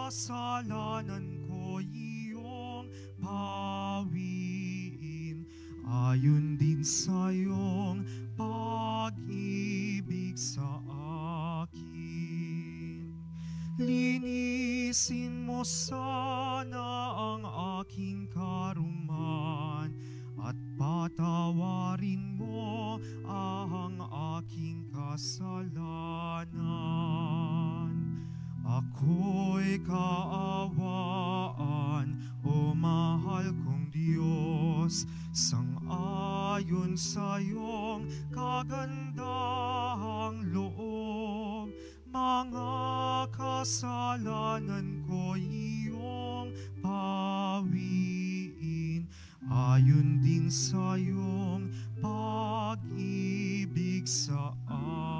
kasalanan ko iyong pawiin, ayon din sa iyong pag-ibig sa akin. Linisin mo sana ang aking karuman at patawarin mo ang aking kasalanan. Ako'y kaawaan, o mahal kong Diyos, sang-ayon sa iyong kagandahang loob. Mga kasalanan ko iyong pawiin, ayon din sa iyong pag-ibig sa akin.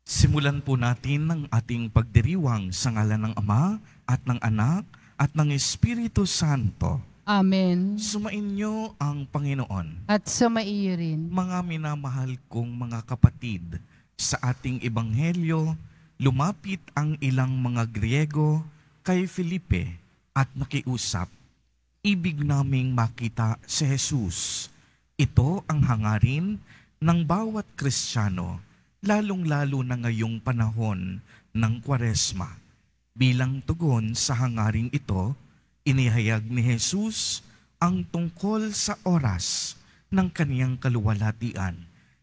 Simulan po natin ang ating pagdiriwang sa ngalan ng Ama at ng Anak at ng Espiritu Santo. Amen. Sumainyo ang Panginoon. At sumaiyo rin. Mga minamahal kong mga kapatid, sa ating ebanghelyo, lumapit ang ilang mga Griego kay Felipe at nakiusap. Ibig naming makita si Jesus. Ito ang hangarin ng bawat Kristiyano, lalong-lalo na ngayong panahon ng Kwaresma. Bilang tugon sa hangaring ito, inihayag ni Jesus ang tungkol sa oras ng kaniyang kaluwalhatian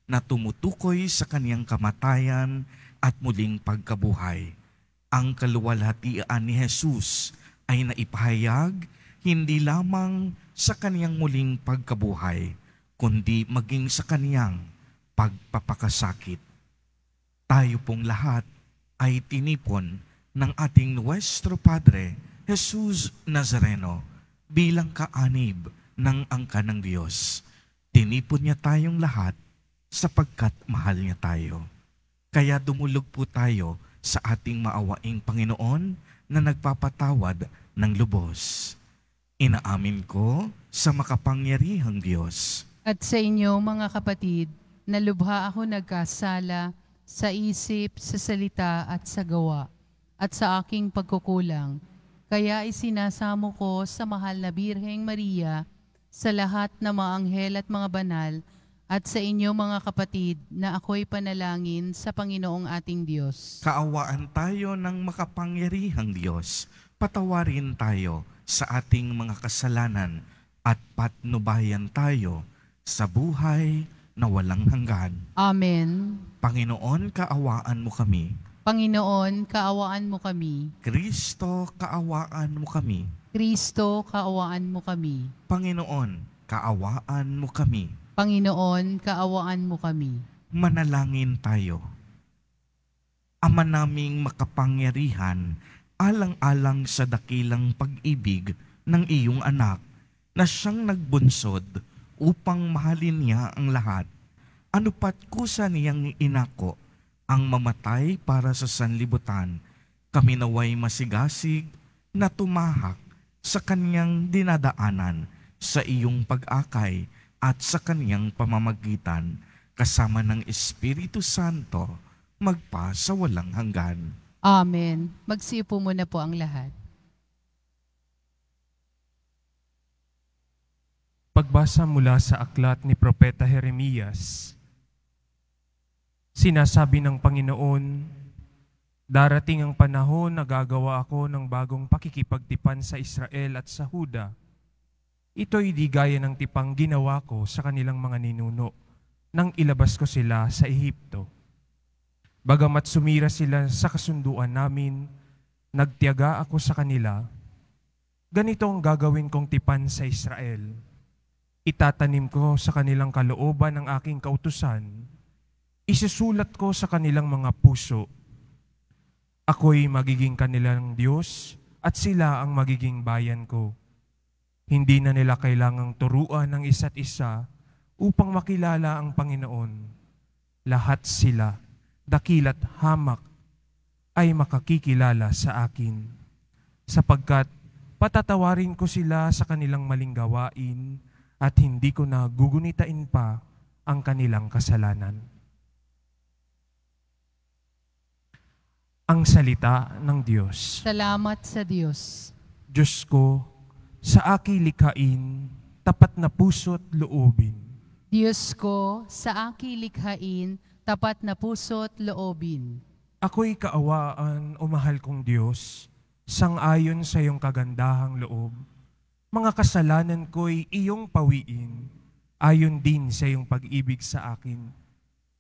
na tumutukoy sa kaniyang kamatayan at muling pagkabuhay. Ang kaluwalhatian ni Jesus ay naipahayag hindi lamang sa kaniyang muling pagkabuhay, kundi maging sa kaniyang pagpapakasakit. Tayo pong lahat ay tinipon ng ating Nuestro Padre, Jesus Nazareno, bilang kaanib ng angka ng Diyos. Tinipon niya tayong lahat sapagkat mahal niya tayo. Kaya dumulog po tayo sa ating maawaing Panginoon na nagpapatawad ng lubos. Inaamin ko sa makapangyarihang Diyos At sa inyo, mga kapatid, na lubha ako nagkasala sa isip, sa salita at sa gawa, at sa aking pagkukulang. Kaya isinasamo ko sa mahal na Birheng Maria, sa lahat ng mga anghel at mga banal, at sa inyo mga kapatid, na ako'y panalangin sa Panginoong ating Diyos. Kaawaan tayo ng makapangyarihang Diyos. Patawarin tayo sa ating mga kasalanan at patnubayan tayo sa buhay na walang hanggan. Amen. Panginoon, kaawaan mo kami. Panginoon, kaawaan mo kami. Kristo, kaawaan mo kami. Kristo, kaawaan mo kami. Panginoon, kaawaan mo kami. Panginoon, kaawaan mo kami. Manalangin tayo. Ama naming makapangyarihan, alang-alang sa dakilang pag-ibig ng iyong anak na siyang nagbunsod upang mahalin niya ang lahat. Ano pat kusa niyang inako ang mamatay para sa sanlibutan, kami naway masigasig na tumahak sa kaniyang dinadaanan sa iyong pag-akay at sa kaniyang pamamagitan, kasama ng Espiritu Santo, magpa sa walang hanggan. Amen. Magsiupo muna po ang lahat. Pagbasa mula sa aklat ni Propeta Jeremias, sinasabi ng Panginoon, darating ang panahon na gagawa ako ng bagong pakikipagtipan sa Israel at sa Huda. Ito'y di gaya ng tipang ginawa ko sa kanilang mga ninuno nang ilabas ko sila sa Ehipto. Bagamat sumira sila sa kasunduan namin, nagtiyaga ako sa kanila. Ganito ang gagawin kong tipan sa Israel. Itatanim ko sa kanilang kalooban ang aking kautusan. Isusulat ko sa kanilang mga puso. Ako'y magiging kanilang Diyos at sila ang magiging bayan ko. Hindi na nila kailangang turuan ng isa't isa upang makilala ang Panginoon. Lahat sila, dakila't hamak, ay makakikilala sa akin. Sapagkat patatawarin ko sila sa kanilang maling gawain at hindi ko na gugunitain pa ang kanilang kasalanan. Ang salita ng Diyos. Salamat sa Diyos. Diyos ko, sa aking likhain, tapat na puso't loobin. Diyos ko, sa aking likhain, tapat na puso't loobin. Ako'y kaawaan o mahal kong Diyos, sang-ayon sa iyong kagandahang loob. Mga kasalanan ko'y iyong pawiin, ayon din sa iyong pag-ibig sa akin.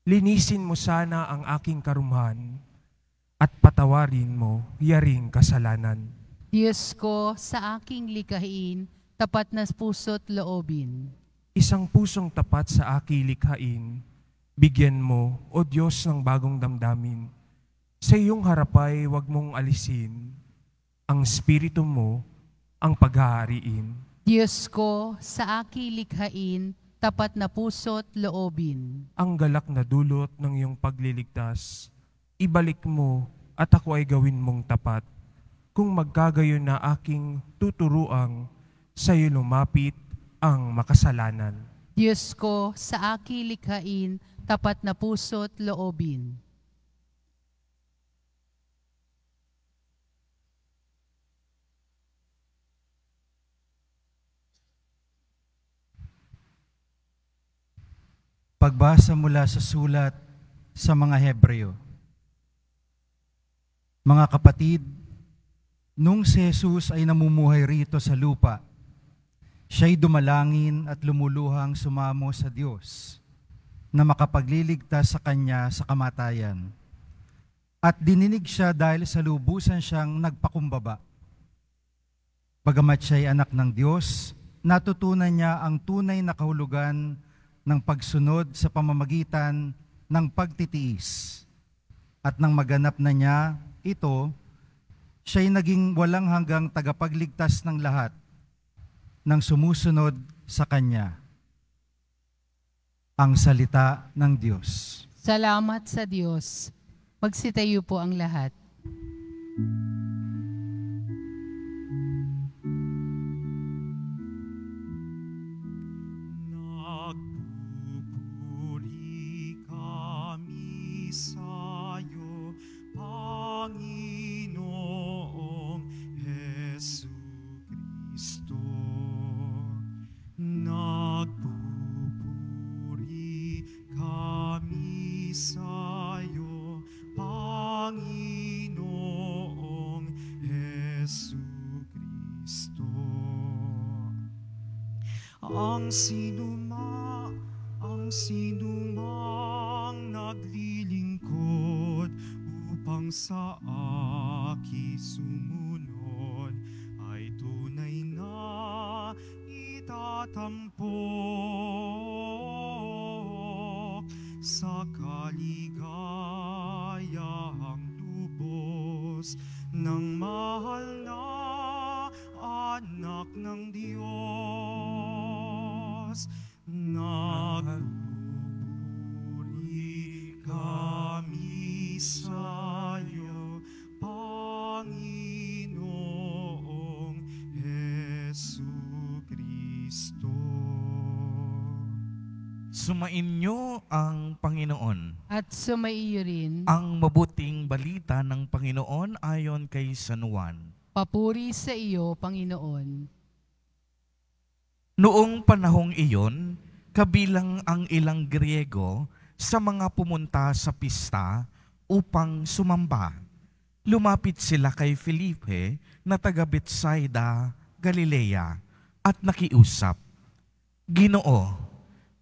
Linisin mo sana ang aking karumhan, at patawarin mo yaring kasalanan. Diyos ko, sa aking likhain, tapat na puso't loobin. Isang pusong tapat sa aking likhain, bigyan mo, O Diyos, ng bagong damdamin. Sa iyong harapay, huwag mong alisin ang espiritu mo, ang paghahariin. Diyos ko, sa aking likhain, tapat na puso't loobin. Ang galak na dulot ng iyong pagliligtas, ibalik mo at ako ay gawin mong tapat. Kung magkagayon na aking tuturuang, sa iyo lumapit ang makasalanan. Diyos ko, sa aking likhain, tapat na puso't loobin. Pagbasa mula sa sulat sa mga Hebreo. Mga kapatid, nung si Jesus ay namumuhay rito sa lupa, siya'y dumalangin at lumuluhang sumamo sa Diyos na makapagliligtas sa Kanya sa kamatayan. At dininig siya dahil sa lubusan siyang nagpakumbaba. Bagamat siya'y anak ng Diyos, natutunan niya ang tunay na kahulugan ng pagsunod sa pamamagitan ng pagtitiis. At nang maganap na niya ito, siya'y naging walang hanggang tagapagligtas ng lahat nang sumusunod sa Kanya. Ang salita ng Diyos. Salamat sa Diyos. Magsitayo po ang lahat. Nagpupuri kami sa'yo, Panginoong Jesucristo. Nagpupuri kami sa'yo, Panginoong Jesucristo. Ang sinumang naglilingkod upang sa aki sumunod ay tunay na itatampok sa kaligayahang lubos ng mahal na anak ng Diyos. Nagpupuri kami sa'yo, Panginoong Jesucristo. Sumainyo ang Panginoon. At sumaiyo rin, Ang mabuting balita ng Panginoon ayon kay San Juan. papuri sa iyo, Panginoon. Noong panahong iyon, kabilang ang ilang Griego sa mga pumunta sa pista upang sumamba. Lumapit sila kay Felipe na taga Betsaida, Galilea, at nakiusap, "Ginoo,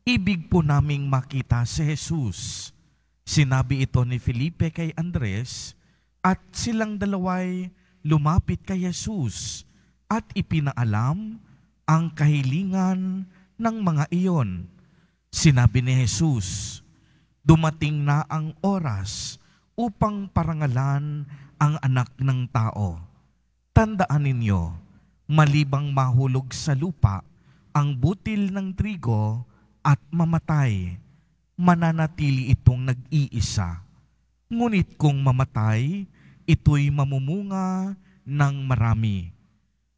ibig po naming makita si Jesus." Sinabi ito ni Felipe kay Andres, at silang dalaway lumapit kay Jesus at ipinaalam ang kahilingan ng mga iyon. Sinabi ni Jesus, "Dumating na ang oras upang parangalan ang anak ng tao. Tandaan ninyo, malibang mahulog sa lupa ang butil ng trigo at mamatay, mananatili itong nag-iisa. Ngunit kung mamatay, ito'y mamumunga ng marami.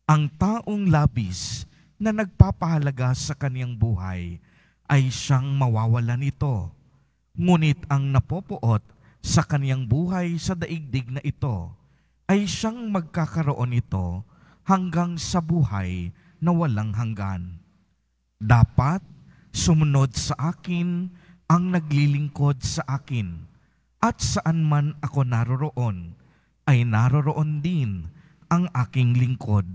Ang taong labis na nagpapahalaga sa kaniyang buhay ay siyang mawawalan nito. Ngunit ang napopuot sa kaniyang buhay sa daigdig na ito, ay siyang magkakaroon ito hanggang sa buhay na walang hanggan. Dapat sumunod sa akin ang naglilingkod sa akin, at saan man ako naroroon, ay naroroon din ang aking lingkod.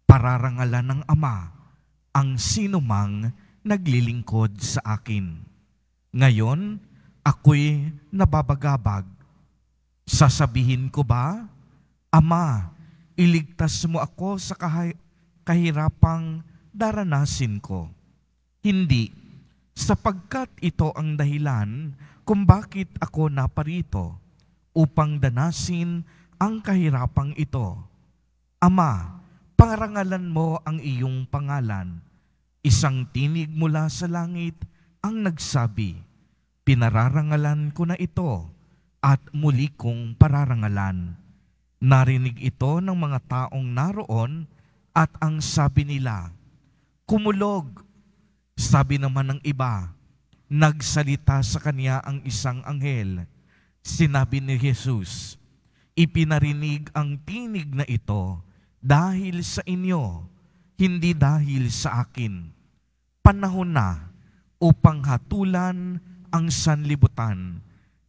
Pararangalan ng Ama ang sinumang naglilingkod sa akin. Ngayon, ako'y nababagabag. Sasabihin ko ba, Ama, iligtas mo ako sa kahirapang daranasin ko? Hindi, sapagkat ito ang dahilan kung bakit ako naparito, upang danasin ang kahirapang ito. Ama, parangalan mo ang iyong pangalan. Isang tinig mula sa langit ang nagsabi, pinararangalan ko na ito at muli kong pararangalan. Narinig ito ng mga taong naroon at ang sabi nila, kumulog. Sabi naman ng iba, nagsalita sa kanya ang isang anghel. Sinabi ni Jesus, ipinarinig ang tinig na ito dahil sa inyo, hindi dahil sa akin. Panahon na upang hatulan ang sanlibutan.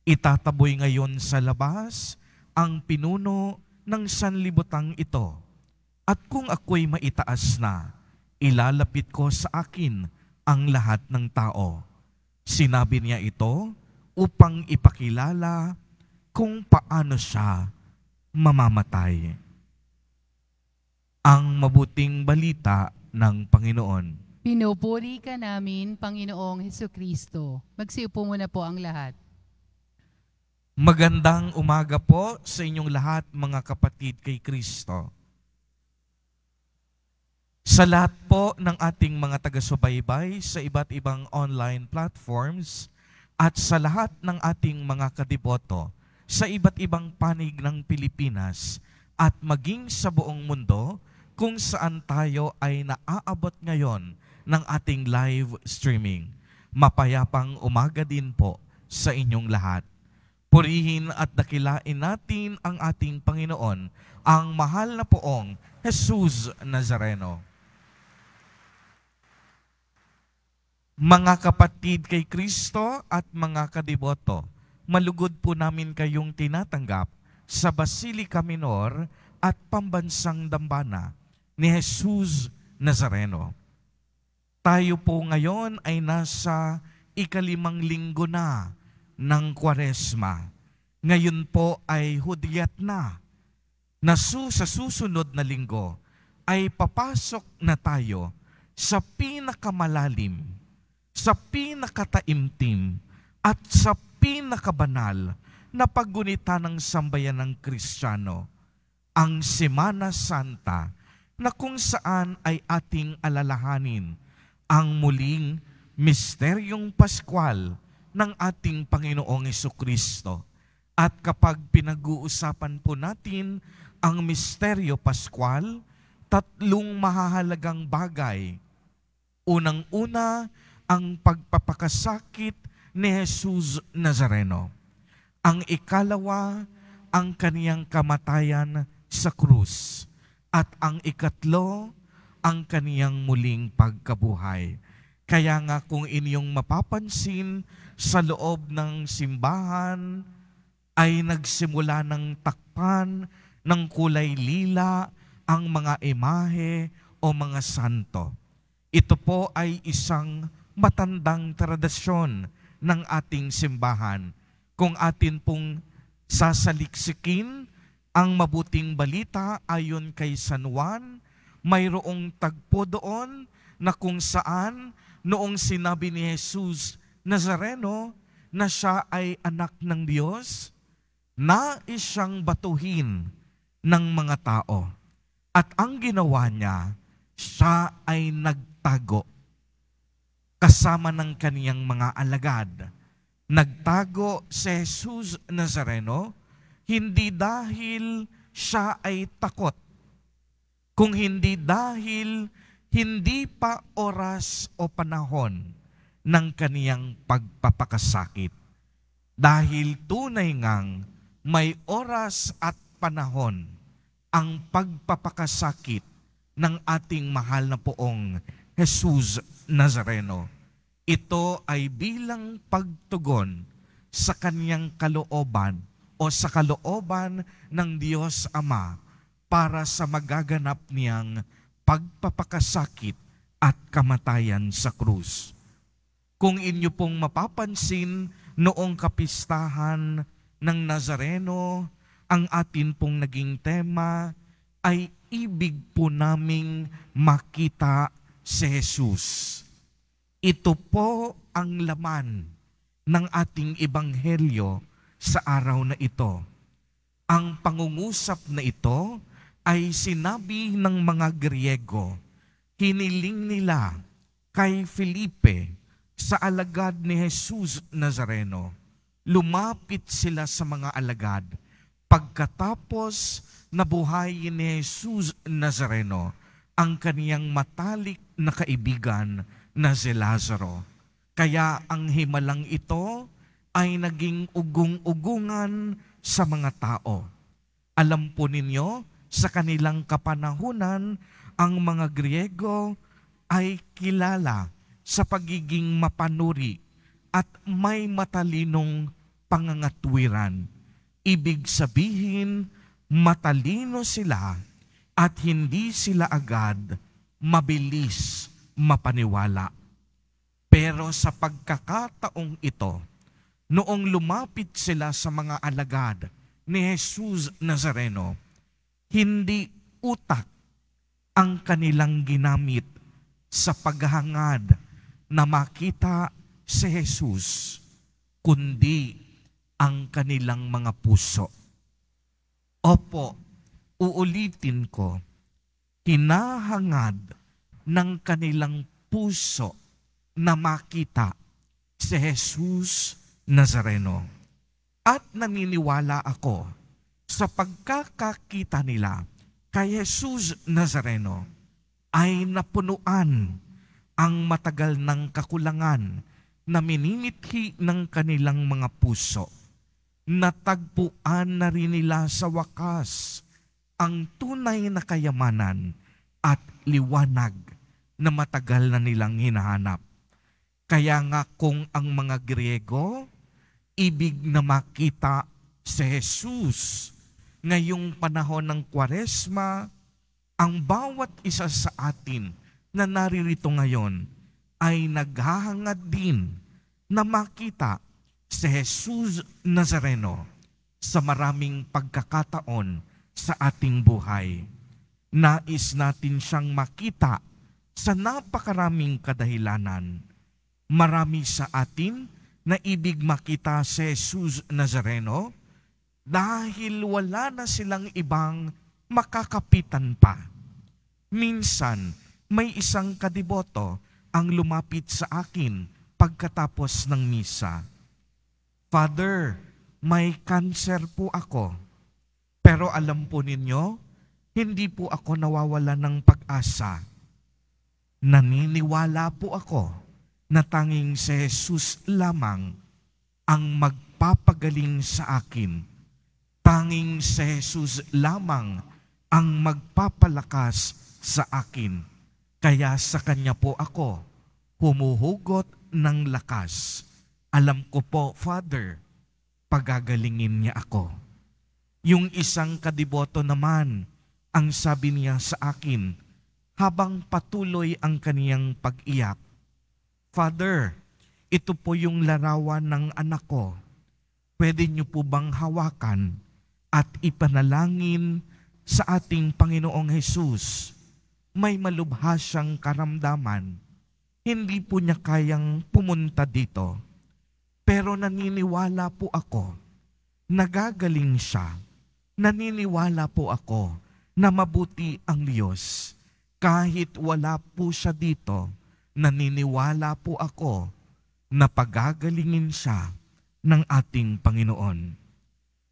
Itataboy ngayon sa labas ang pinuno ng sanlibutang ito. At kung ako'y maitaas na, ilalapit ko sa akin ang lahat ng tao. Sinabi niya ito upang ipakilala kung paano siya mamamatay. Ang mabuting balita ng Panginoon. Pinupuri ka namin, Panginoong Hesukristo. Magsiupo muna po ang lahat. Magandang umaga po sa inyong lahat, mga kapatid kay Kristo. Sa lahat po ng ating mga taga-subaybay sa iba't ibang online platforms at sa lahat ng ating mga kadiboto sa iba't ibang panig ng Pilipinas at maging sa buong mundo kung saan tayo ay naaabot ngayon ng ating live streaming. Mapayapang umaga din po sa inyong lahat. Purihin at dakilain natin ang ating Panginoon, ang mahal na poong Jesus Nazareno. Mga kapatid kay Kristo at mga kadiboto, malugod po namin kayong tinatanggap sa Basilica Minor at Pambansang Dambana ni Jesus Nazareno. Tayo po ngayon ay nasa ikalimang linggo na ng Kwaresma. Ngayon po ay hudyat na. Sa susunod na linggo ay papasok na tayo sa pinakamalalim, sa pinakataimtim at sa pinakabanal na paggunita ng sambayan ng Kristiyano, ang Semana Santa, na kung saan ay ating alalahanin ang muling misteryong Paskwal ng ating Panginoong Hesukristo. At kapag pinag-uusapan po natin ang misteryo Paskwal, tatlong mahahalagang bagay. Unang-una, ang pagpapakasakit ni Jesus Nazareno. Ang ikalawa, ang kaniyang kamatayan sa krus. At ang ikatlo, ang kaniyang muling pagkabuhay. Kaya nga kung inyong mapapansin, sa loob ng simbahan ay nagsimula ng takpan ng kulay lila ang mga imahe o mga santo. Ito po ay isang matandang tradisyon ng ating simbahan. Kung atin pong sasaliksikin ang mabuting balita ayon kay San Juan, mayroong tagpo doon na kung saan noong sinabi ni Jesus Nazareno na siya ay anak ng Diyos, nais siyang batuhin ng mga tao. At ang ginawa niya, siya ay nagtago kasama ng kaniyang mga alagad. Nagtago si Jesus Nazareno, hindi dahil siya ay takot, kung hindi dahil hindi pa oras o panahon ng kaniyang pagpapakasakit. Dahil tunay ngang may oras at panahon ang pagpapakasakit ng ating mahal na poong Jesus Nazareno. Ito ay bilang pagtugon sa kanyang kalooban o sa kalooban ng Diyos Ama para sa magaganap niyang pagpapakasakit at kamatayan sa krus. Kung inyo pong mapapansin, noong kapistahan ng Nazareno, ang atin pong naging tema ay ibig po naming makita si Jesus. Ito po ang laman ng ating ebanghelyo sa araw na ito. Ang pangungusap na ito ay sinabi ng mga Griego. Hiniling nila kay Felipe sa alagad ni Jesus Nazareno. Lumapit sila sa mga alagad. Pagkatapos nabuhayin ni Jesus Nazareno ang kaniyang matalik na kaibigan na si Lazaro. Kaya ang himalang ito ay naging ugong-ugungan sa mga tao. Alam po ninyo, sa kanilang kapanahunan, ang mga Griego ay kilala sa pagiging mapanuri at may matalinong pangangatwiran. Ibig sabihin, matalino sila at hindi sila agad mabilis mapaniwala. Pero sa pagkakataong ito, noong lumapit sila sa mga alagad ni Jesus Nazareno, hindi utak ang kanilang ginamit sa paghahangad na makita si Jesus, kundi ang kanilang mga puso. Opo, uulitin ko, hinahangad ng kanilang puso na makita si Jesus Nazareno. At naniniwala ako sa pagkakakita nila kay Jesus Nazareno ay napunuan ang matagal ng kakulangan na minimithi ng kanilang mga puso. Natagpuan na rin nila sa wakas ang tunay na kayamanan at liwanag na matagal na nilang hinahanap. Kaya nga kung ang mga Griego ibig na makita si Jesus ngayong panahon ng Kwaresma, ang bawat isa sa atin na naririto ngayon ay naghahangad din na makita si Jesus Nazareno sa maraming pagkakataon sa ating buhay. Nais natin siyang makita sa napakaraming kadahilanan. Marami sa atin na ibig makita si Jesus Nazareno dahil wala na silang ibang makakapitan pa. Minsan, may isang kadiboto ang lumapit sa akin pagkatapos ng misa. Father, may cancer po ako. Pero alam po ninyo, hindi po ako nawawala ng pag-asa. Naniniwala po ako na tanging si Jesus lamang ang magpapagaling sa akin. Tanging si Jesus lamang ang magpapalakas sa akin. Kaya sa Kanya po ako humuhugot ng lakas. Alam ko po, Father, pagagalingin niya ako. Yung isang kadiboto naman, ang sabi niya sa akin, habang patuloy ang kaniyang pag-iyak, Father, ito po yung larawan ng anak ko. Pwede niyo po bang hawakan at ipanalangin sa ating Panginoong Hesus? May malubha siyang karamdaman. Hindi po niya kayang pumunta dito. Pero naniniwala po ako, nagagaling siya. Naniniwala po ako na mabuti ang Diyos. Kahit wala po siya dito, naniniwala po ako na pagagalingin siya ng ating Panginoon.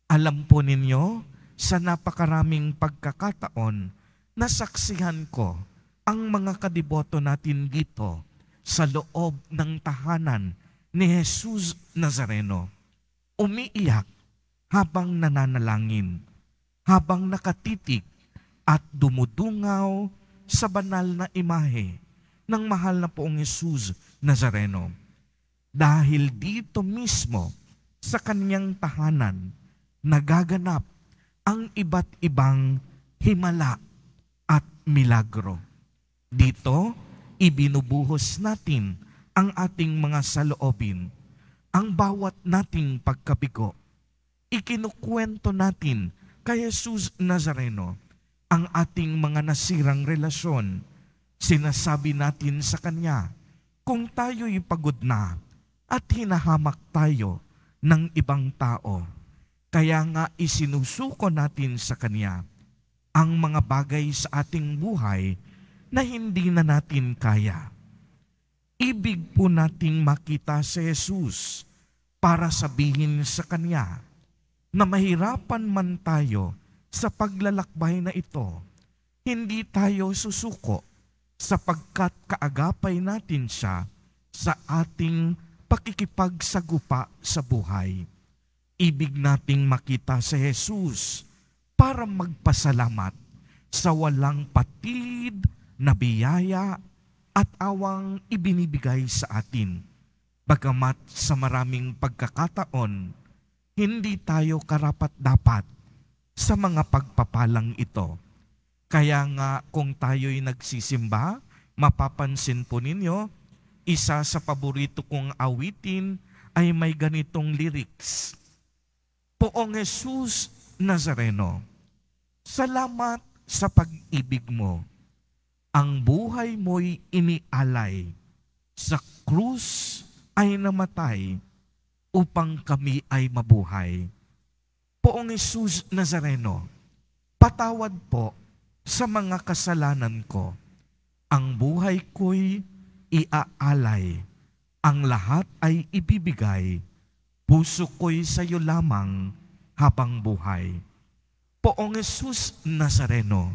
Alam po ninyo, sa napakaraming pagkakataon, nasaksihan ko ang mga kadiboto natin dito sa loob ng tahanan ni Jesus Nazareno. umiiyak habang nananalangin, habang nakatitig at dumudungaw sa banal na imahe ng mahal na Poong Jesus Nazareno. Dahil dito mismo sa kanyang tahanan, nagaganap ang iba't ibang himala at milagro. Dito, ibinubuhos natin ang ating mga saloobin, ang bawat nating pagkabigo. Ikinukwento natin kay Jesus Nazareno ang ating mga nasirang relasyon. Sinasabi natin sa Kanya kung tayo'y pagod na at hinahamak tayo ng ibang tao. Kaya nga isinusuko natin sa Kanya ang mga bagay sa ating buhay na hindi na natin kaya. Ibig po nating makita si Jesus para sabihin sa Kanya na mahirapan man tayo sa paglalakbay na ito, hindi tayo susuko sapagkat kaagapay natin siya sa ating pakikipagsagupa sa buhay. Ibig nating makita si Jesus para magpasalamat sa walang patid na biyaya at awang ibinibigay sa atin. Bagamat sa maraming pagkakataon, hindi tayo karapat-dapat sa mga pagpapalang ito. Kaya nga kung tayo'y nagsisimba, mapapansin po ninyo, isa sa paborito kong awitin ay may ganitong lyrics. Poong Jesus Nazareno, salamat sa pag-ibig mo. Ang buhay mo'y inialay. Sa krus ay namatay upang kami ay mabuhay. Poong Jesus Nazareno, patawad po sa mga kasalanan ko. Ang buhay ko'y iaalay. Ang lahat ay ibibigay. Puso ko'y sa iyo lamang habang buhay. Poong Jesus Nazareno,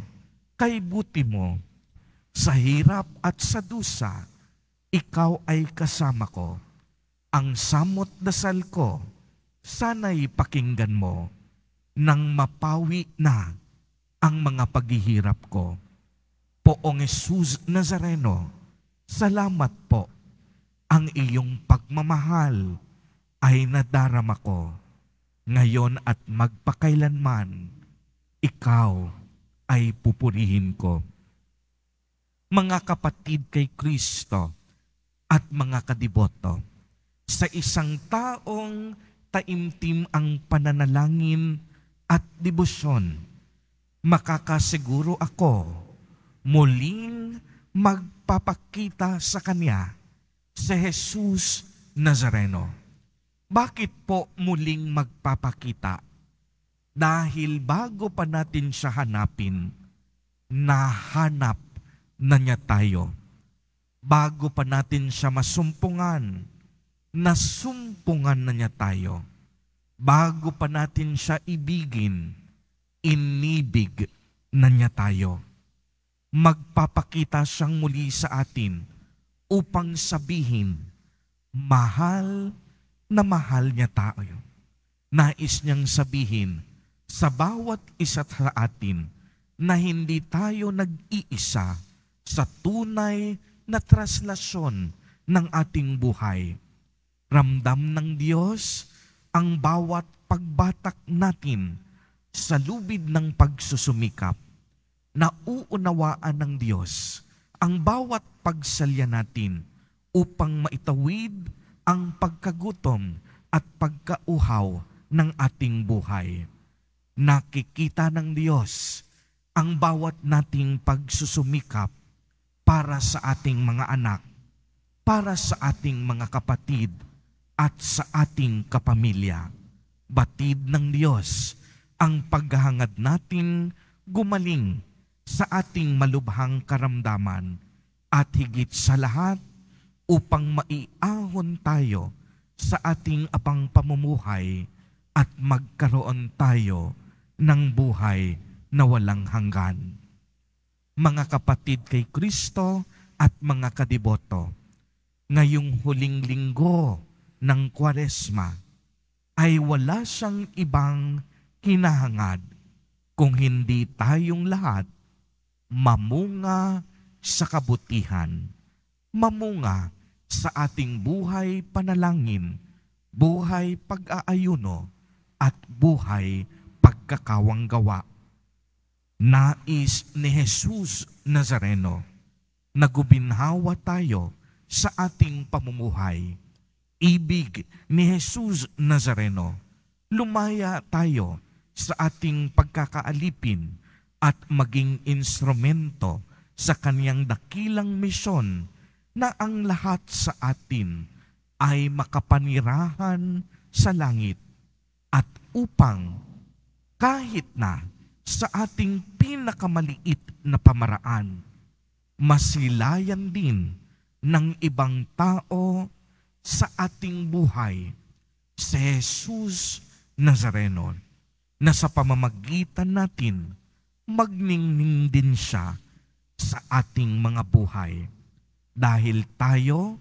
kay buti mo, sa hirap at sa dusa, ikaw ay kasama ko. Ang samot dasal ko, sana'y pakinggan mo, nang mapawi na ang mga paghihirap ko. Poong Jesus Nazareno, salamat po. Ang iyong pagmamahal ay nadarama ko. Ngayon at magpakailanman, ikaw ay pupurihin ko. Mga kapatid kay Kristo at mga kadiboto, sa isang taong taimtim ang pananalangin at debosyon, makakasiguro ako muling magpapakita sa Kanya si Jesus Nazareno. Bakit po muling magpapakita? Dahil bago pa natin siya hanapin, nahanap na niya tayo. Bago pa natin siya masumpungan, nasumpungan na niya tayo. Bago pa natin siya ibigin, inibig na niya tayo. Magpapakita siyang muli sa atin upang sabihin, mahal na mahal niya tayo. Nais niyang sabihin sa bawat isa sa atin na hindi tayo nag-iisa sa tunay na traslasyon ng ating buhay. Ramdam ng Diyos ang bawat pagbatak natin sa lubid ng pagsusumikap. Nauunawaan ng Diyos ang bawat pagsalya natin upang maitawid ang pagkagutom at pagkauhaw ng ating buhay. Nakikita ng Diyos ang bawat nating pagsusumikap para sa ating mga anak, para sa ating mga kapatid, at sa ating kapamilya. Batid ng Diyos ang paghahangad nating gumaling sa ating malubhang karamdaman at higit sa lahat upang maiahon tayo sa ating abang pamumuhay at magkaroon tayo ng buhay na walang hanggan. Mga kapatid kay Kristo at mga kadiboto, ngayong huling linggo ng Kwaresma, ay wala siyang ibang hinahangad kung hindi tayong lahat mamunga sa kabutihan, mamunga sa ating buhay panalangin, buhay pag-aayuno, at buhay pagkakawanggawa. Nais ni Jesus Nazareno na gubinhawa tayo sa ating pamumuhay. Ibig ni Jesus Nazareno, lumaya tayo sa ating pagkakaalipin at maging instrumento sa kaniyang dakilang misyon na ang lahat sa atin ay makapanirahan sa langit at upang kahit na sa ating pinakamaliit na pamaraan, masilayan din ng ibang tao sa ating buhay si Jesus Nazareno, na sa pamamagitan natin magningning din siya sa ating mga buhay. Dahil tayo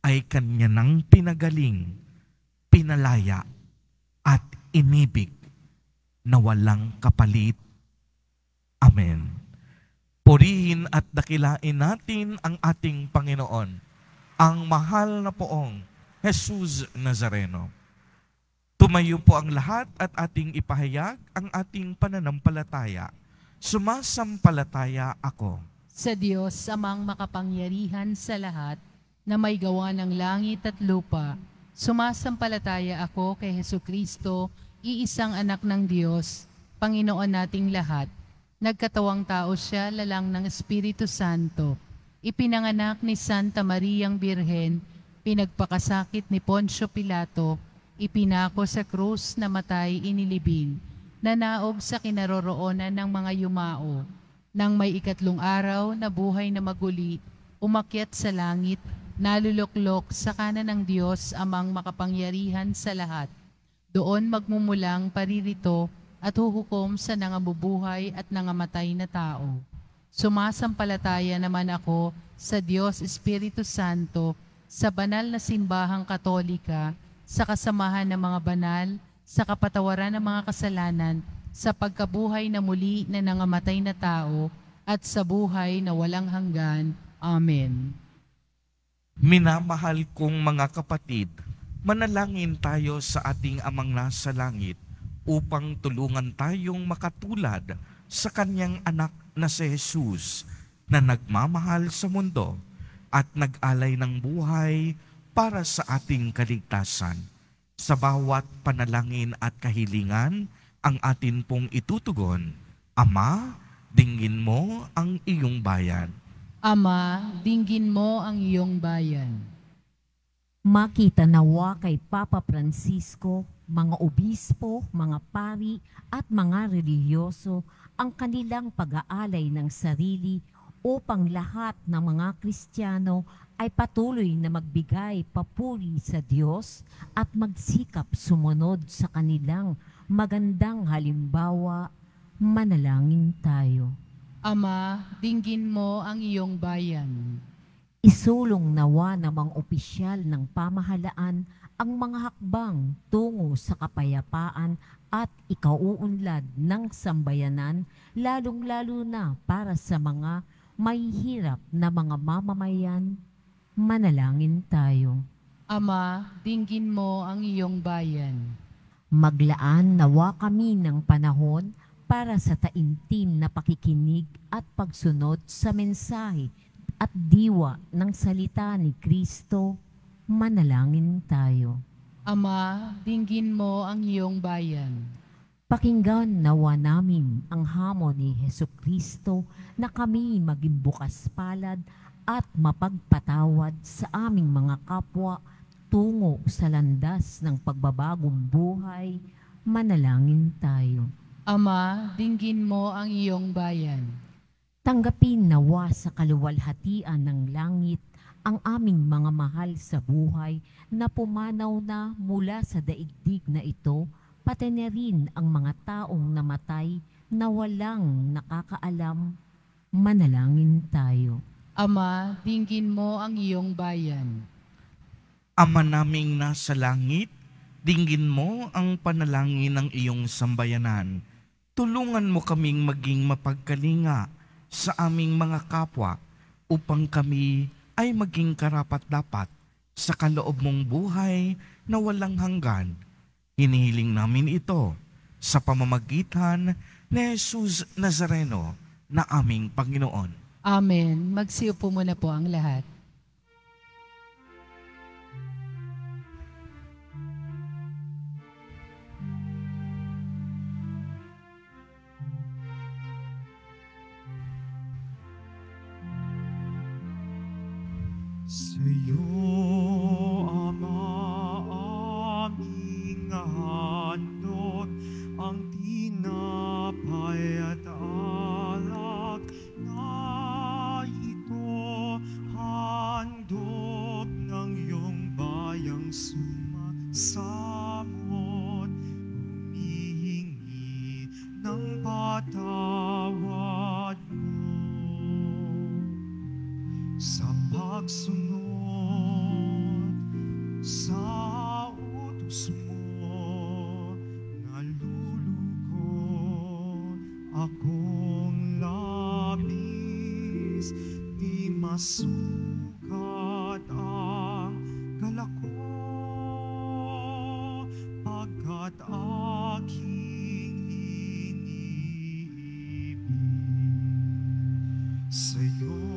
ay kanya nang pinagaling, pinalaya at inibig na walang kapalit. Amen. Purihin at dakilain natin ang ating Panginoon, ang mahal na poong Jesus Nazareno. Tumayo po ang lahat at ating ipahayag ang ating pananampalataya. Sumasampalataya ako Sa Diyos, amang makapangyarihan sa lahat, na may gawa ng langit at lupa, sumasampalataya ako kay Hesukristo, iisang anak ng Diyos, Panginoon nating lahat. Nagkatawang tao siya, lalang ng Espiritu Santo. Ipinanganak ni Santa Mariang Birhen, pinagpakasakit ni Poncio Pilato, ipinako sa krus, namatay, inilibing, nanaog sa kinaroroonan ng mga yumao. Nang may ikatlong araw na buhay na maguli, umakyat sa langit, naluluklok sa kanan ng Diyos amang makapangyarihan sa lahat. Doon magmumulang paririto at huhukom sa nangabubuhay at nangamatay na tao. Sumasampalataya naman ako sa Diyos Espiritu Santo, sa banal na simbahang katolika, sa kasamahan ng mga banal, sa kapatawaran ng mga kasalanan, sa pagkabuhay na muli na nangamatay na tao, at sa buhay na walang hanggan. Amen. Minamahal kong mga kapatid, manalangin tayo sa ating Amang nasa langit upang tulungan tayong makatulad sa kanyang anak na si Jesus na nagmamahal sa mundo at nag-alay ng buhay para sa ating kaligtasan. Sa bawat panalangin at kahilingan ang atin pong itutugon. Ama, dinggin mo ang iyong bayan. Ama, dinggin mo ang iyong bayan. Makita nawa kay Papa Francisco, mga obispo, mga pari at mga relihiyoso ang kanilang pag-aalay ng sarili upang lahat ng mga Kristiyano ay patuloy na magbigay papuri sa Diyos at magsikap sumunod sa kanilang magandang halimbawa. Manalangin tayo. Ama, dinggin mo ang iyong bayan. Isulong nawa ng mga opisyal ng pamahalaan ang mga hakbang tungo sa kapayapaan at ikauunlad ng sambayanan, lalong-lalo na para sa mga mahihirap na mga mamamayan. Manalangin tayo. Ama, dinggin mo ang iyong bayan. Maglaan nawa kami ng panahon para sa taimtim na pakikinig at pagsunod sa mensahe at diwa ng salita ni Kristo. Manalangin tayo. Ama, dinggin mo ang iyong bayan. Pakinggan nawa namin ang hamon ni Hesukristo na kami maging bukas palad at mapagpatawad sa aming mga kapwa tungo sa landas ng pagbabagong buhay. Manalangin tayo. Ama, dinggin mo ang iyong bayan. Tanggapin nawa sa kaluwalhatian ng langit ang aming mga mahal sa buhay na pumanaw na mula sa daigdig na ito, pati na rin ang mga taong namatay na walang nakakaalam. Manalangin tayo. Ama, dinggin mo ang iyong bayan. Ama naming nasa langit, Dinggin mo ang panalangin ng iyong sambayanan. Tulungan mo kaming maging mapagkalinga sa aming mga kapwa upang kami ay maging karapat-dapat sa kaloob mong buhay na walang hanggan. Hinihiling namin ito sa pamamagitan ni Jesus Nazareno na aming Panginoon. Amen. Magsiupo muna po ang lahat. Sa'yo, Ama, aming handog, ang tinapay at alak na ito, handog ng iyong bayang sumasamot, humihingi ng patawad mo. Sa pagsunod sa utos mo, nalulugod akong labis, di masukat ang galak ko, pagkat aking iniibig. Sa'yo,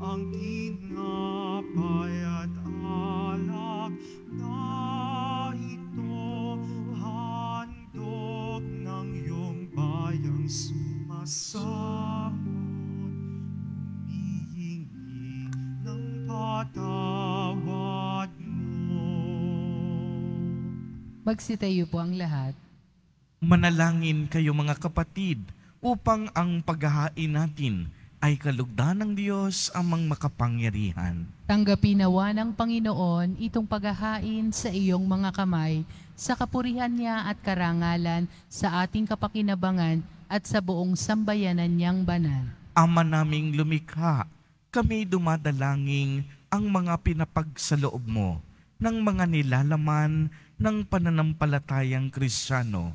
ang tinapay at alak na ito, handog ng iyong bayang sumasamot, humihingi ng patawad mo. Magsitayo po ang lahat. Manalangin kayo mga kapatid upang ang paghahain natin ay kalugdan ng Diyos amang makapangyarihan. Tanggapin nawa ng Panginoon itong paghahain sa iyong mga kamay, sa kapurihan niya at karangalan, sa ating kapakinabangan at sa buong sambayanan niyang banal. Ama naming lumikha, kami dumadalangin ang mga pinapagsaloob mo ng mga nilalaman ng pananampalatayang Kristiyano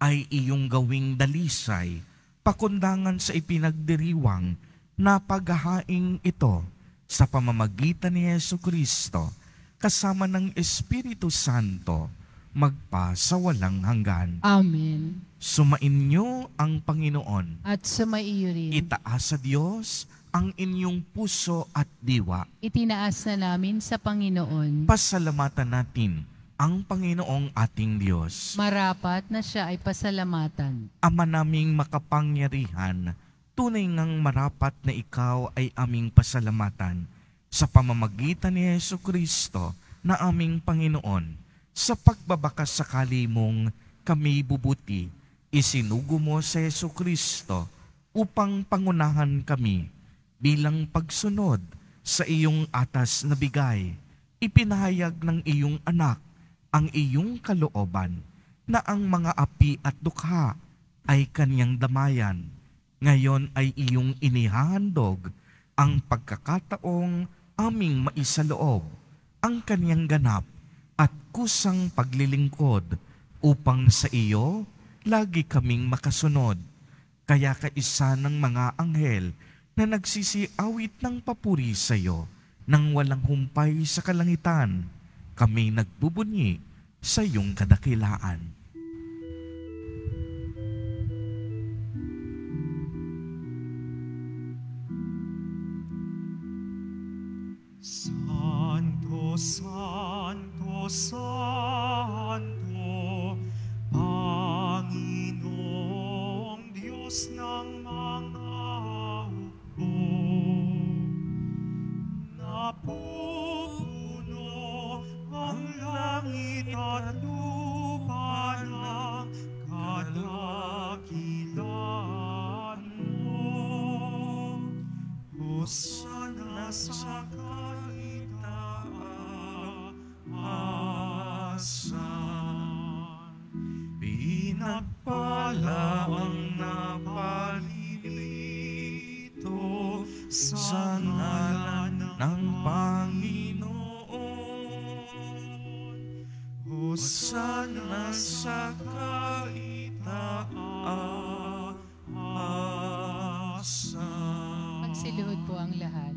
ay iyong gawing dalisay, pakundangan sa ipinagdiriwang na paghahaing ito sa pamamagitan ni Jesucristo kasama ng Espiritu Santo magpa sa walang hanggan. Amen. Sumainyo ang Panginoon. At sumaiyo rin. Itaas sa Diyos ang inyong puso at diwa. Itinaas na namin sa Panginoon. Pasalamatan natin ang Panginoong ating Diyos. Marapat na siya ay pasalamatan. Ama naming makapangyarihan, tunay ngang marapat na ikaw ay aming pasalamatan sa pamamagitan ni Jesucristo na aming Panginoon. Sa pagbabakas sakali mong kami bubuti, isinugo mo sa Jesucristo upang pangunahan kami bilang pagsunod sa iyong atas na bigay. Ipinahayag ng iyong anak ang iyong kalooban na ang mga api at dukha ay kanyang damayan. Ngayon ay iyong inihahandog ang pagkakataong aming maisaloob, ang kanyang ganap at kusang paglilingkod upang sa iyo lagi kaming makasunod. Kaya kaisa ng mga anghel na nagsisiawit ng papuri sa iyo nang walang humpay sa kalangitan, kami nagbubunyi sa iyong kadakilaan. Santo, Santo, Santo, Panginoong Diyos ng mga hukbo, napupuno ang langit at lupa ng kadakilaan mo. Hosana sa pinagpala ang napalilito sa ngalan ng ng Panginoon. Hosana sa kaitaasan. Magsiluhod po ang lahat.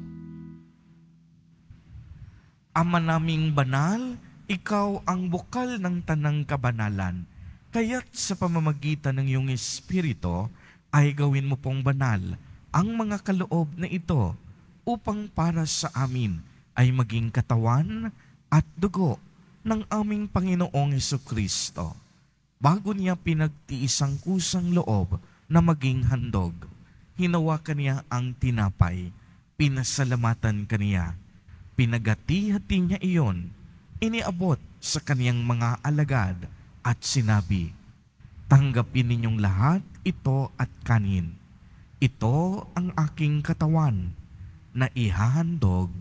Ama naming banal, ikaw ang bukal ng tanang kabanalan. Kaya't sa pamamagitan ng iyong Espiritu, ay gawin mo pong banal ang mga kaloob na ito upang para sa amin ay maging katawan at dugo ng aming Panginoong Hesukristo. Bago niya pinagtiis ang kusang loob na maging handog, hinawakan niya ang tinapay, pinasalamatan kaniya, pinagati-hati niya iyon, iniabot sa kaniyang mga alagad at sinabi, "Tanggapin ninyong lahat ito at kanin. Ito ang aking katawan na ihahandog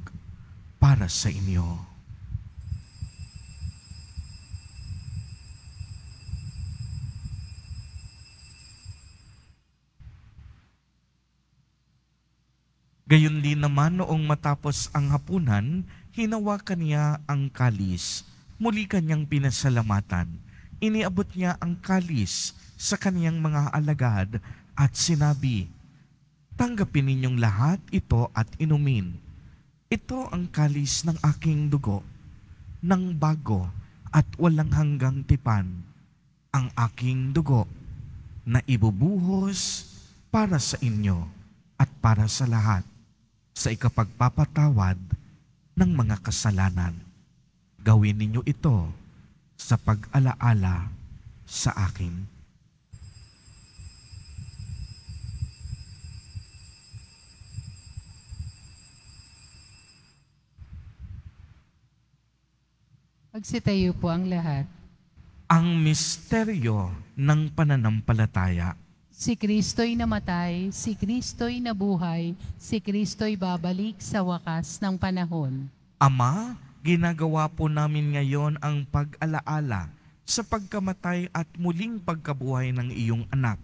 para sa inyo." Gayon din naman noong matapos ang hapunan, hinawakan niya ang kalis. Muli kanyang pinasalamatan. Iniabot niya ang kalis sa kaniyang mga alagad at sinabi, "Tanggapin ninyong lahat ito at inumin. Ito ang kalis ng aking dugo, ng bago at walang hanggang tipan, ang aking dugo na ibubuhos para sa inyo at para sa lahat sa ikapagpapatawad ng mga kasalanan. Gawin ninyo ito sa pag-alaala sa akin." Magsitayo po ang lahat. Ang misteryo ng pananampalataya. Si Kristo'y namatay, si Kristo'y nabuhay, si Kristo'y babalik sa wakas ng panahon. Ama, ginagawa po namin ngayon ang pag-alaala sa pagkamatay at muling pagkabuhay ng iyong anak.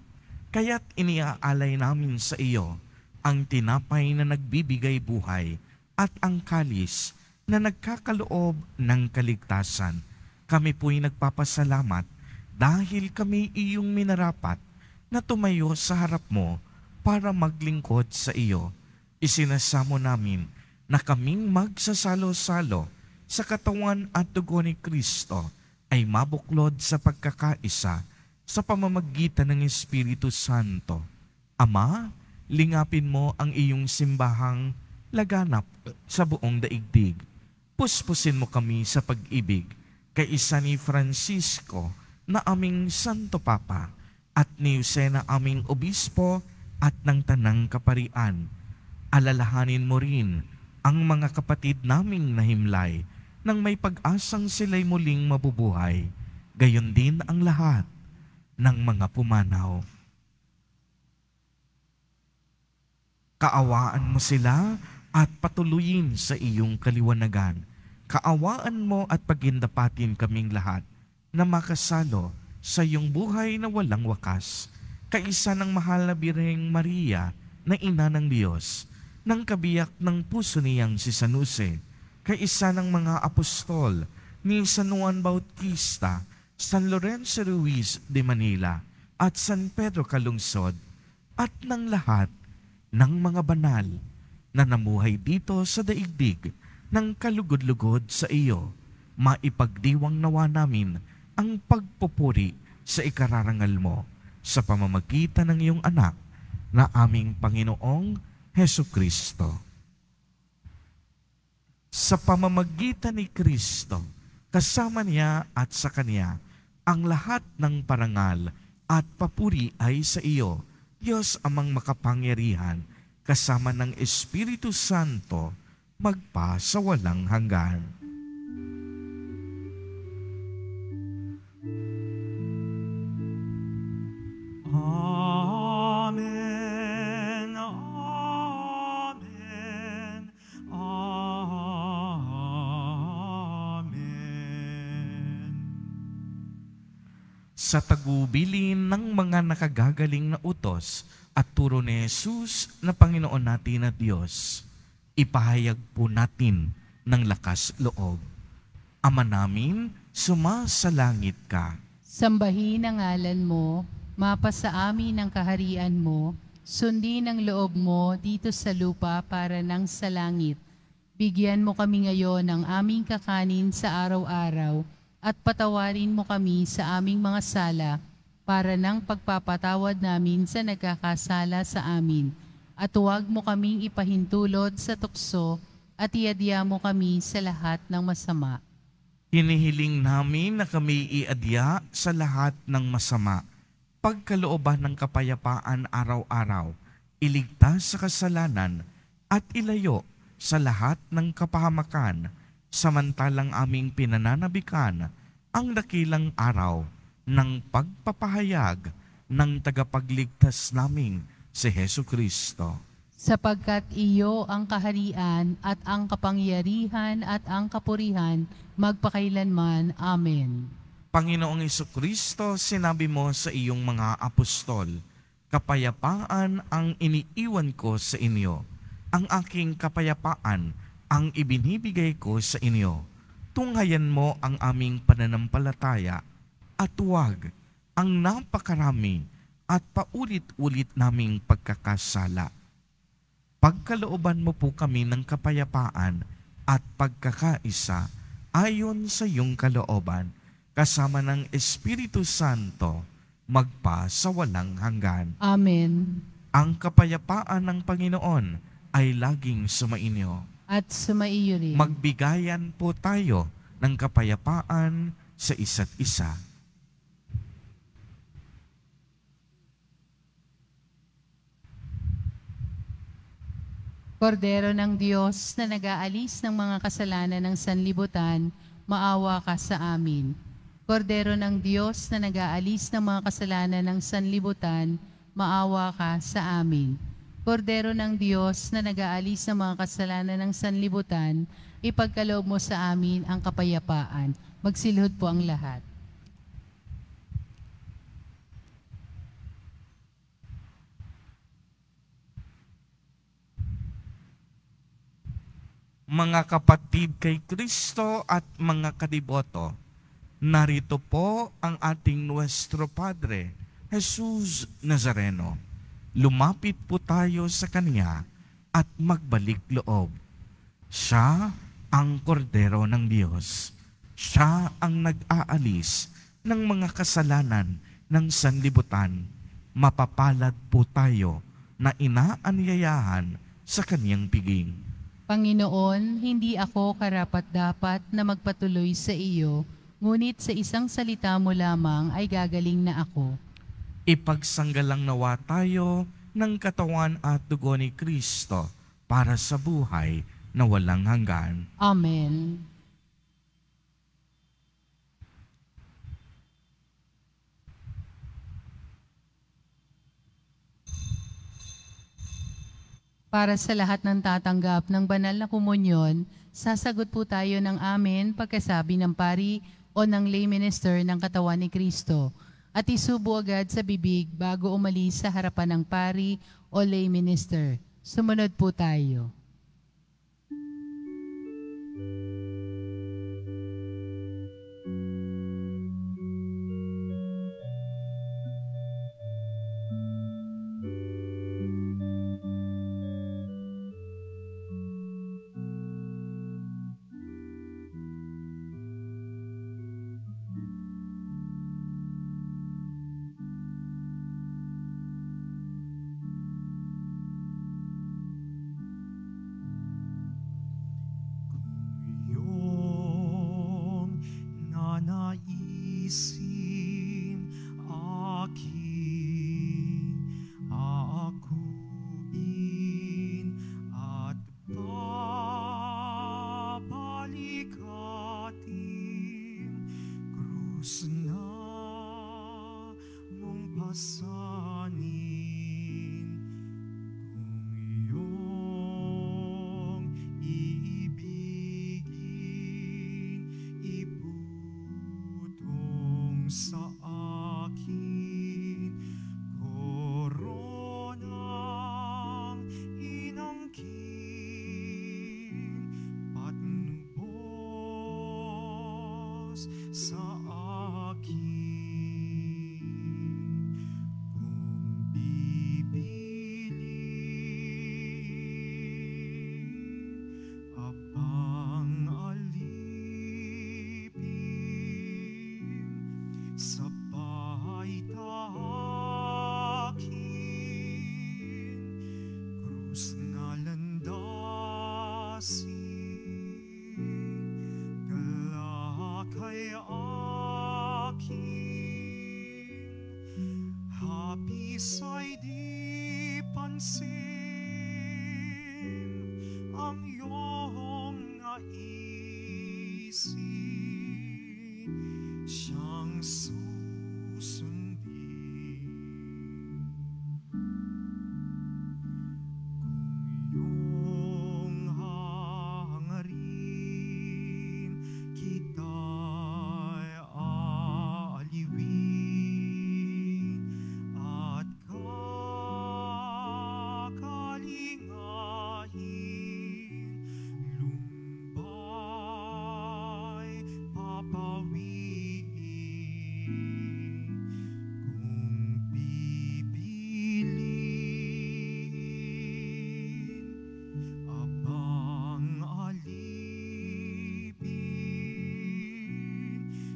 Kaya't iniaalay namin sa iyo ang tinapay na nagbibigay buhay at ang kalis na nagkakaloob ng kaligtasan. Kami po'y nagpapasalamat dahil kami iyong minarapat na tumayo sa harap mo para maglingkod sa iyo. Isinasamo namin na kaming magsasalo-salo sa katawan at dugo ni Kristo ay mabuklod sa pagkakaisa sa pamamagitan ng Espiritu Santo. Ama, lingapin mo ang iyong simbahang laganap sa buong daigdig. Puspusin mo kami sa pag-ibig kaisa ni Francisco na aming Santo Papa at ni Jose na aming Obispo at ng Tanang Kaparian. Alalahanin mo rin ang mga kapatid naming nahimlay nang may pag-asang sila'y muling mabubuhay. Gayon din ang lahat ng mga pumanaw. Kaawaan mo sila at patuloyin sa iyong kaliwanagan. Kaawaan mo at pagindapatin kaming lahat na makasalo sa iyong buhay na walang wakas, kaisa ng mahal na Birheng Maria na ina ng Diyos, ng kabiyak ng puso niyang si San Jose, kaisa ng mga apostol ni San Juan Bautista, San Lorenzo Ruiz de Manila, at San Pedro Calungsod, at ng lahat ng mga banal na namuhay dito sa daigdig ng kalugod-lugod sa iyo. Maipagdiwang nawa namin ang pagpupuri sa ikararangal mo sa pamamagitan ng iyong anak na aming Panginoong Hesukristo. Sa pamamagitan ni Kristo, kasama niya at sa Kanya, ang lahat ng parangal at papuri ay sa iyo, Diyos amang makapangyarihan, kasama ng Espiritu Santo, magpa sa walang hanggan. Amen. Amen. Amen. Sa tagubilin ng mga nakagagaling na utos at turo ni Jesus na Panginoon natin at Diyos, ipahayag po natin ng lakas loob. Ama namin, sumasalangit ka. Sambahin ang ngalan mo, mapasa amin ang kaharian mo, sundin ang loob mo dito sa lupa para nang sa langit. Bigyan mo kami ngayon ng aming kakanin sa araw-araw at patawarin mo kami sa aming mga sala para nang pagpapatawad namin sa nagkakasala sa amin. At huwag mo kaming ipahintulot sa tukso at iadya mo kami sa lahat ng masama. Hinihiling namin na kami iadya sa lahat ng masama. Pagkalooban ng kapayapaan araw-araw, iligtas sa kasalanan at ilayo sa lahat ng kapahamakan, samantalang aming pinananabikan ang dakilang araw ng pagpapahayag ng tagapagligtas naming si Jesucristo. Sapagkat iyo ang kaharian at ang kapangyarihan at ang kapurihan magpakailanman. Amen. Panginoong Jesucristo, sinabi mo sa iyong mga apostol, kapayapaan ang iniiwan ko sa inyo. Ang aking kapayapaan ang ibinibigay ko sa inyo. Tunghayan mo ang aming pananampalataya at huwag ang napakarami at paulit-ulit naming pagkakasala. Pagkalooban mo po kami ng kapayapaan at pagkakaisa ayon sa iyong kalooban, kasama ng Espiritu Santo, magpa sa walang hanggan. Amen. Ang kapayapaan ng Panginoon ay laging sumainyo. At sumaiyo rin. Magbigayan po tayo ng kapayapaan sa isa't isa. Kordero ng Diyos na nag-aalis ng mga kasalanan ng sanlibutan, maawa ka sa amin. Kordero ng Diyos na nag-aalis ng mga kasalanan ng sanlibutan, maawa ka sa amin. Kordero ng Diyos na nag-aalis ng mga kasalanan ng sanlibutan, ipagkaloob mo sa amin ang kapayapaan. Magsilhod po ang lahat. Mga kapatid kay Kristo at mga kadiboto, narito po ang ating Nuestro Padre, Jesus Nazareno. Lumapit po tayo sa Kanya at magbalik loob. Siya ang kordero ng Diyos. Siya ang nag-aalis ng mga kasalanan ng sanlibutan. Mapapalad po tayo na inaanyayahan sa Kanyang piging. Panginoon, hindi ako karapat-dapat na magpatuloy sa iyo, ngunit sa isang salita mo lamang ay gagaling na ako. Ipagsanggalang nawa tayo ng katawan at dugo ni Kristo para sa buhay na walang hanggan. Amen. Para sa lahat ng tatanggap ng banal na komunyon, sasagot po tayo ng amen pagkasabi ng pari o ng lay minister ng katawan ni Kristo. At isubo agad sa bibig bago umalis sa harapan ng pari o lay minister. Sumunod po tayo. sa akin. Kung bibilin abang alipin sa paitakin, krus na landasin, galakay akin, hapis ay di pansin, ang iyong naisin, siyang susundin. Kung iyong hangarin, kita'y aaliwin at kakalingahin, lumbay papawiin. Kung bibilin abang alipin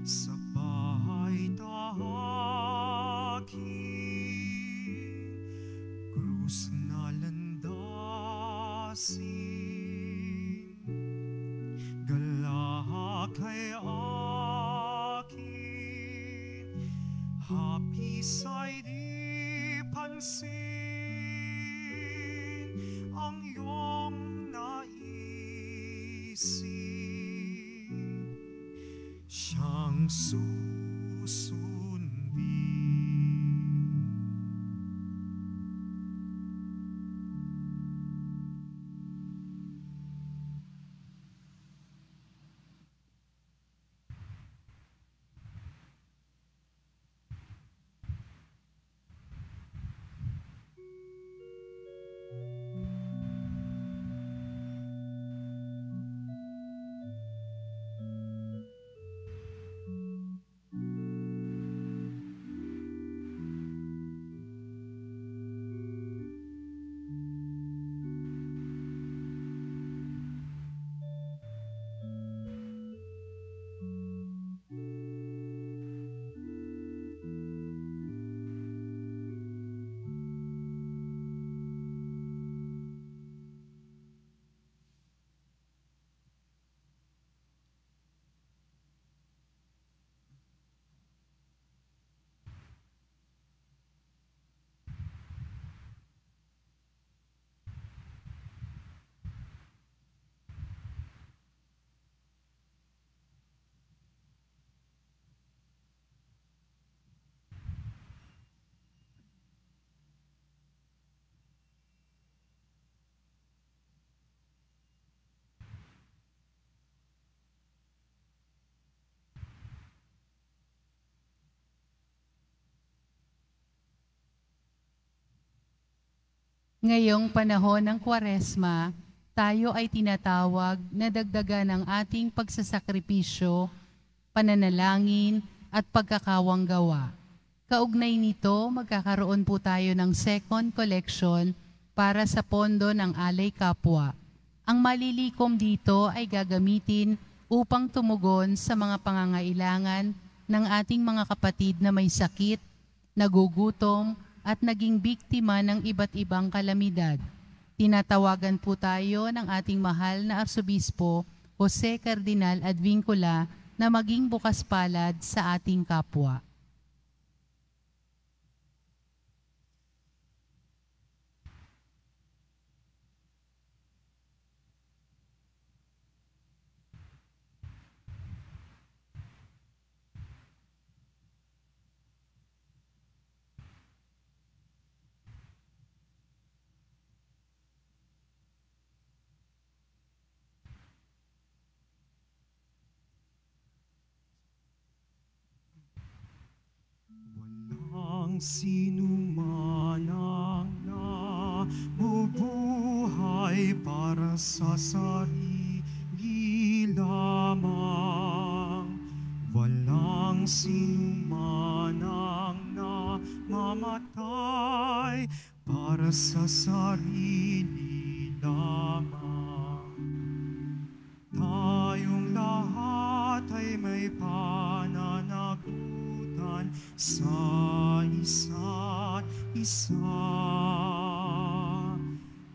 sa paitakin, krus na landasin, galakay akin, hapis ay di pansin, ang iyong naisin, siyang susundin. Ngayong panahon ng Kwaresma, tayo ay tinatawag na dagdagan ng ating pagsasakripisyo, pananalangin at pagkakawanggawa. Kaugnay nito, magkakaroon po tayo ng second collection para sa pondo ng Alay Kapwa. Ang malilikom dito ay gagamitin upang tumugon sa mga pangangailangan ng ating mga kapatid na may sakit, nagugutom, at naging biktima ng iba't ibang kalamidad. Tinatawagan po tayo ng ating mahal na Arsobispo, Jose Cardinal Advincula, na maging bukas palad sa ating kapwa. Walang sinuman ang nabubuhay para sa sarili lamang. sinumanang namamatay para sa sarili lamang. Tayong lahat ay may pananagutan sa isa't isa.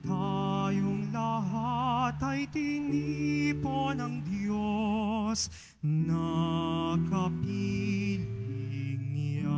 Tayong lahat ay tinipon ng Diyos na kapiling niya.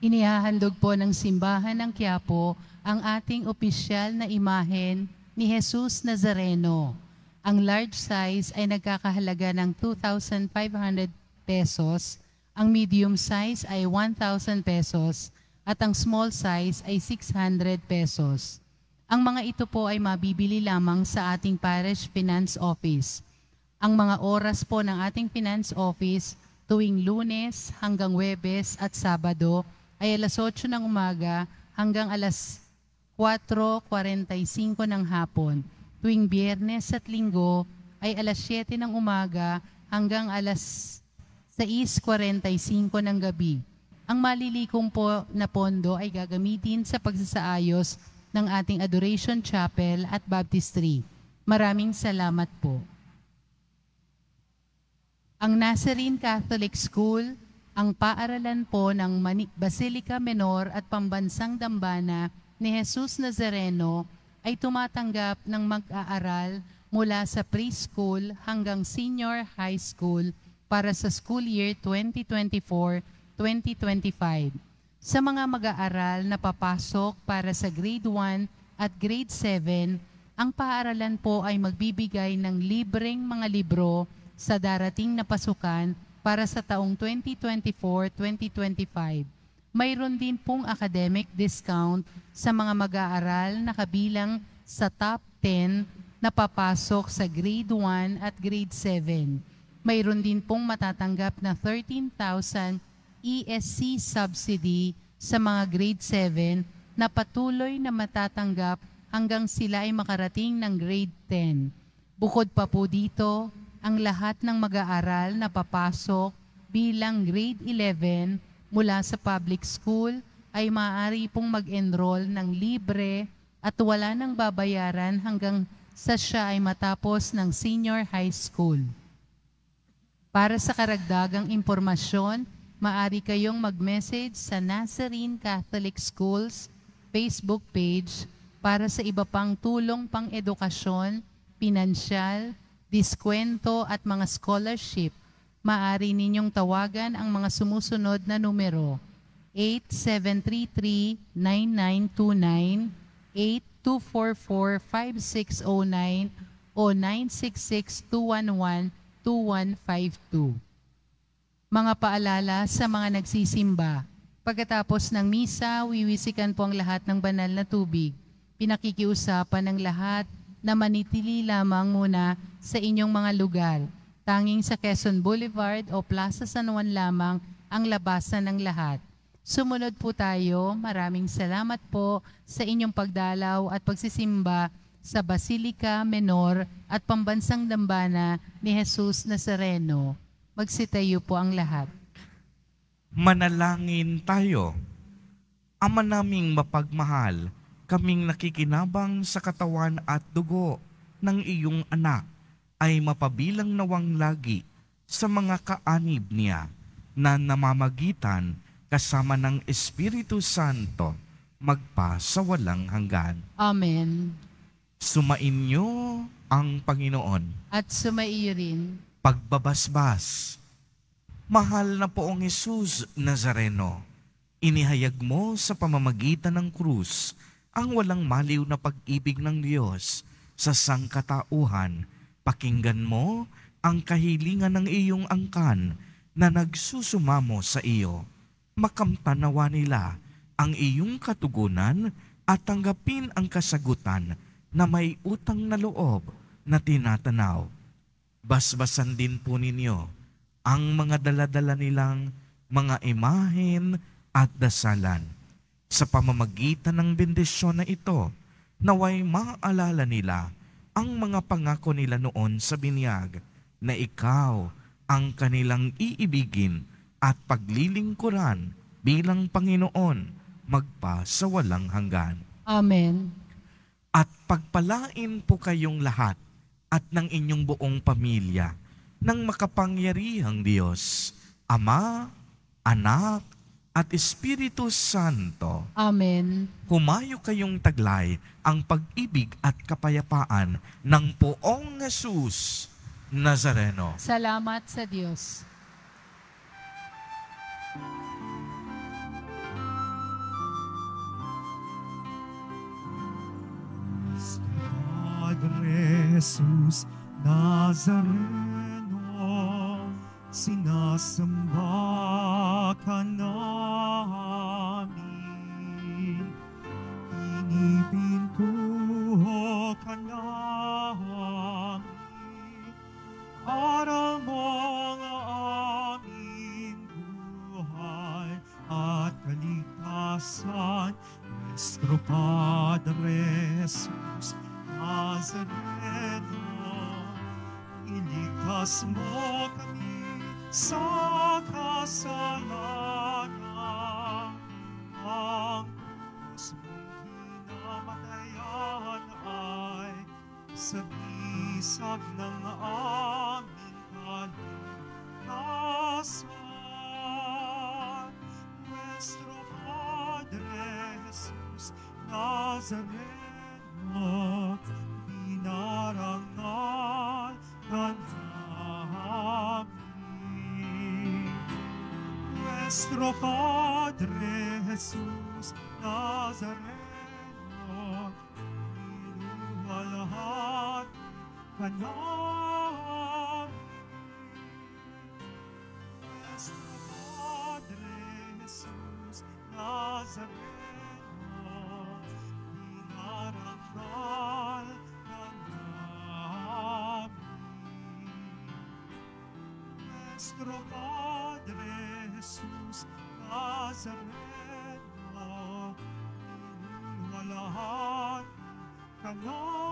Inihahandog po ng simbahan ng Quiapo ang ating opisyal na imahen ni Jesus Nazareno. Ang large size ay nagkakahalaga ng 2,500 pesos, ang medium size ay 1,000 pesos, at ang small size ay 600 pesos. Ang mga ito po ay mabibili lamang sa ating Parish Finance Office. Ang mga oras po ng ating Finance Office tuwing Lunes hanggang Huwebes at Sabado ay alas 8 ng umaga hanggang alas 4:45 ng hapon. Tuwing Biyernes at Linggo ay alas 7 ng umaga hanggang alas 6:45 ng gabi. Ang malilikom po na pondo ay gagamitin sa pagsasaayos ng ating Adoration Chapel at Baptistry. Maraming salamat po. Ang Nazarene Catholic School, ang paaralan po ng Basilica Menor at Pambansang Dambana ni Jesus Nazareno ay tumatanggap ng mag-aaral mula sa preschool hanggang senior high school para sa school year 2024-2025. Sa mga mag-aaral na papasok para sa grade 1 at grade 7, ang paaralan po ay magbibigay ng libreng mga libro sa darating na pasukan para sa taong 2024-2025. Mayroon din pong academic discount sa mga mag-aaral na kabilang sa top 10 na papasok sa grade 1 at grade 7. Mayroon din pong matatanggap na 13,000 ESC subsidy sa mga grade 7 na patuloy na matatanggap hanggang sila ay makarating ng grade 10. Bukod pa po dito, ang lahat ng mag-aaral na papasok bilang grade 11 mula sa public school ay maaari pong mag-enroll ng libre at wala nang babayaran hanggang sa siya ay matapos ng senior high school. Para sa karagdagang impormasyon, maaari kayong mag-message sa Nazarene Catholic Schools Facebook page para sa iba pang tulong pang edukasyon, pinansyal, diskwento at mga scholarship. Maaari ninyong tawagan ang mga sumusunod na numero: 8733-9929, 8244-5609 o 966-211-2152. Mga paalala sa mga nagsisimba. Pagkatapos ng misa, wiwisikan po ang lahat ng banal na tubig. Pinakikiusapan ng lahat na manitili lamang muna sa inyong mga lugar. Tanging sa Quezon Boulevard o Plaza San Juan lamang ang labasan ng lahat. Sumunod po tayo. Maraming salamat po sa inyong pagdalaw at pagsisimba sa Basilica Menor at Pambansang Dambana ni Jesus Nazareno. Magsitayo po ang lahat. Manalangin tayo. Ama naming mapagmahal, kaming nakikinabang sa katawan at dugo ng iyong anak ay mapabilang nawang lagi sa mga kaanib niya na namamagitan kasama ng Espiritu Santo magpa sa walang hanggan. Amen. Sumainyo ang Panginoon. At sumaiyo rin. Pagbabasbas. Mahal na poong Jesus Nazareno, inihayag mo sa pamamagitan ng krus ang walang maliw na pag-ibig ng Diyos sa sangkatauhan. Pakinggan mo ang kahilingan ng iyong angkan na nagsusumamo sa iyo. Makamtanawa nila ang iyong katugunan at tanggapin ang kasagutan na may utang na loob na tinatanaw. Basbasan din po ninyo ang mga daladala nilang mga imahen at dasalan. Sa pamamagitan ng bendisyon na ito, naway maalala nila ang mga pangako nila noon sa binyag na ikaw ang kanilang iibigin at paglilingkuran bilang Panginoon magpa sa walang hanggan. Amen. At pagpalain po kayong lahat at ng inyong buong pamilya ng makapangyarihang Diyos, Ama, Anak, at Espiritu Santo. Amen. Humayo kayong taglay ang pag-ibig at kapayapaan ng Poong Jesus Nazareno. Salamat sa Diyos. Padre Jesus Nazareno, sinasamba ka namin. Pinipintuho ka namin para mga aming buhay at kaligtasan. Nuestro Padre Jesus Nazareno, iligtas mo kami sa kasalanan. Ang Diyos mong hinamatayan ay sa bisag ng aming kaligtasan. Nuestro Padre Jesus Nazareno, binarangal ka namin. Nuestro Padre Jesus Nazareno, inuwalhati ka namin. Nuestro Padre Jesus Nazareno, binarangal ka namin. Nuestro Padre Jesus Nazareno, inuwalhati ka namin.